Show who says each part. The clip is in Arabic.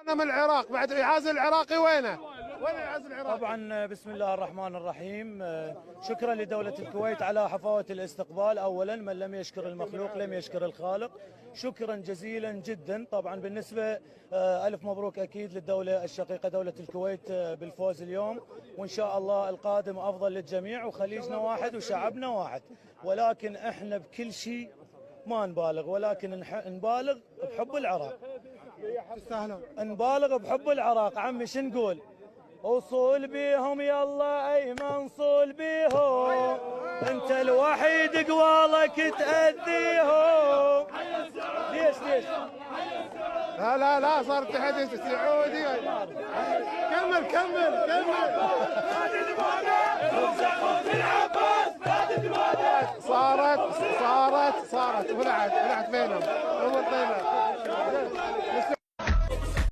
Speaker 1: انا من العراق، بعد العازل العراقي وينه؟ وين العازل العراقي؟
Speaker 2: طبعا بسم الله الرحمن الرحيم. شكرا لدولة الكويت على حفاوة الاستقبال. اولا من لم يشكر المخلوق لم يشكر الخالق. شكرا جزيلا جدا. طبعا بالنسبة الف مبروك اكيد للدولة الشقيقة دولة الكويت بالفوز اليوم، وان شاء الله القادم افضل للجميع، وخليجنا واحد وشعبنا واحد. ولكن احنا بكل شيء ما نبالغ، ولكن نبالغ بحب العراق. نبالغ بحب العراق. عمي شو نقول؟ وصول بيهم يلا ايمن صول بيهم، انت الوحيد قوالك تأذيهم. ليش؟
Speaker 1: لا صار تحدي سعودي. كمل. صارت ولعت بينهم.